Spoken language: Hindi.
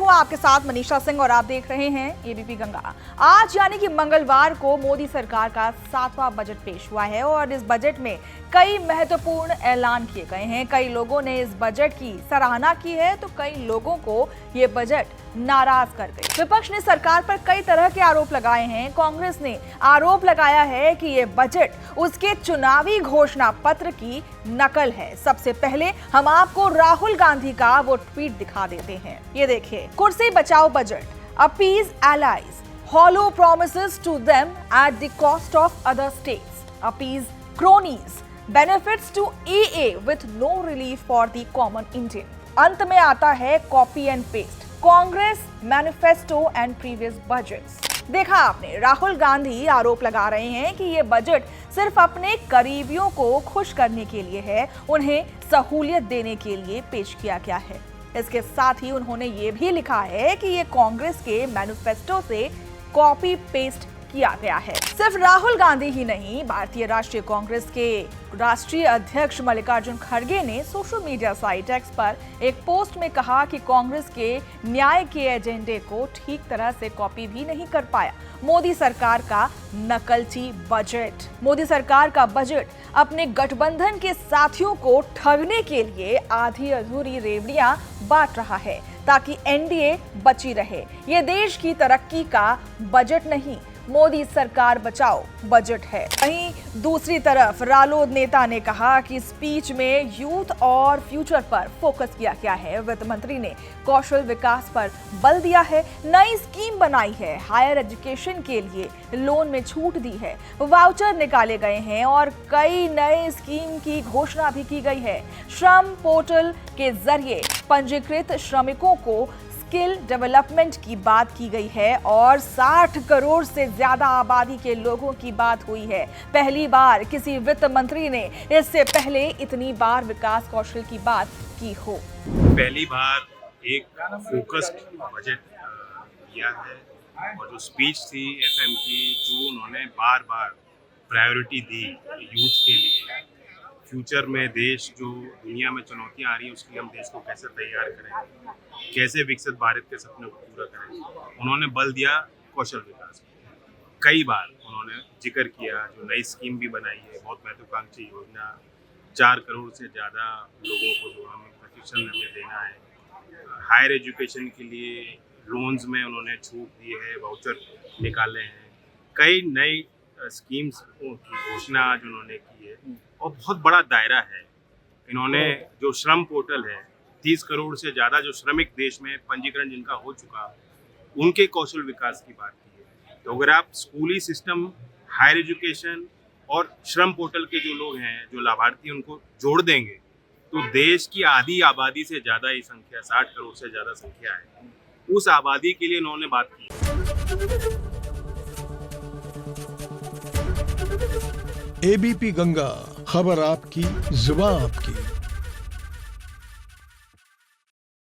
हूं आपके साथ मनीषा सिंह और आप देख रहे हैं एबीपी गंगा। आज यानी कि मंगलवार को मोदी सरकार का 7वां बजट पेश हुआ है और इस बजट में कई महत्वपूर्ण ऐलान किए गए हैं। कई लोगों ने इस बजट की सराहना की है तो कई लोगों को ये बजट नाराज कर गए। विपक्ष ने सरकार पर कई तरह के आरोप लगाए हैं। कांग्रेस ने आरोप लगाया है कि ये बजट उसके चुनावी घोषणा पत्र की नकल है। सबसे पहले हम आपको राहुल गांधी का वो ट्वीट दिखा देते हैं। ये देखिए, कुर्सी बचाओ budget, appease allies, hollow promises to them at the cost of other states, appease cronies, benefits to AA with no relief for the common Indian। अंत में आता है copy and paste, Congress manifesto and previous budgets. देखा आपने, राहुल गांधी आरोप लगा रहे हैं कि ये बजट सिर्फ अपने करीबियों को खुश करने के लिए है, उन्हें सहूलियत देने के लिए पेश किया गया है। इसके साथ ही उन्होंने ये भी लिखा है कि ये कांग्रेस के मैनिफेस्टो से कॉपी पेस्ट किया गया है। सिर्फ राहुल गांधी ही नहीं, भारतीय राष्ट्रीय कांग्रेस के राष्ट्रीय अध्यक्ष मल्लिकार्जुन खड़गे ने सोशल मीडिया साइट एक्स पर एक पोस्ट में कहा कि कांग्रेस के न्याय के एजेंडे को ठीक तरह से कॉपी भी नहीं कर पाया मोदी सरकार का नकलची बजट। मोदी सरकार का बजट अपने गठबंधन के साथियों को ठगने के लिए आधी अधूरी रेवड़ियां बांट रहा है ताकि एनडीए बची रहे। ये देश की तरक्की का बजट नहीं, मोदी सरकार बचाओ बजट है। वहीं दूसरी तरफ रालोद नेता ने कहा कि स्पीच में यूथ और फ्यूचर पर फोकस किया गया है। वित्त मंत्री ने कौशल विकास पर बल दिया है, नई स्कीम बनाई है, हायर एजुकेशन के लिए लोन में छूट दी है, वाउचर निकाले गए हैं और कई नए स्कीम की घोषणा भी की गई है। श्रम पोर्टल के जरिए पंजीकृत श्रमिकों को स्किल डेवलपमेंट की बात की गई है और 60 करोड़ से ज्यादा आबादी के लोगों की बात हुई है। पहली बार किसी वित्त मंत्री ने इससे पहले इतनी बार विकास कौशल की बात की हो। पहली बार एक फोकस्ड बजट किया है और जो स्पीच थी एफएम की, जो उन्होंने बार बार प्रायोरिटी दी यूथ के लिए, फ्यूचर में देश जो दुनिया में चुनौतियां आ रही हैं उसके लिए हम देश को कैसे तैयार करें, कैसे विकसित भारत के सपने को पूरा करें, उन्होंने बल दिया कौशल विकास को। कई बार उन्होंने जिक्र किया, जो नई स्कीम भी बनाई है, बहुत महत्वाकांक्षी योजना, 4 करोड़ से ज़्यादा लोगों को जो हमें प्रशिक्षण हमें देना है। हायर एजुकेशन के लिए लोन्स में उन्होंने छूट दी है, वाउचर निकाले हैं, कई नई स्कीम्स की घोषणा आज उन्होंने की है और बहुत बड़ा दायरा है। इन्होंने जो श्रम पोर्टल है, 30 करोड़ से ज़्यादा जो श्रमिक देश में पंजीकरण जिनका हो चुका, उनके कौशल विकास की बात की है। तो अगर आप स्कूली सिस्टम, हायर एजुकेशन और श्रम पोर्टल के जो लोग हैं, जो लाभार्थी, उनको जोड़ देंगे तो देश की आधी आबादी से ज़्यादा ही संख्या, 60 करोड़ से ज़्यादा संख्या है, उस आबादी के लिए इन्होंने बात की। एबीपी गंगा, खबर आपकी, जुबान आपकी।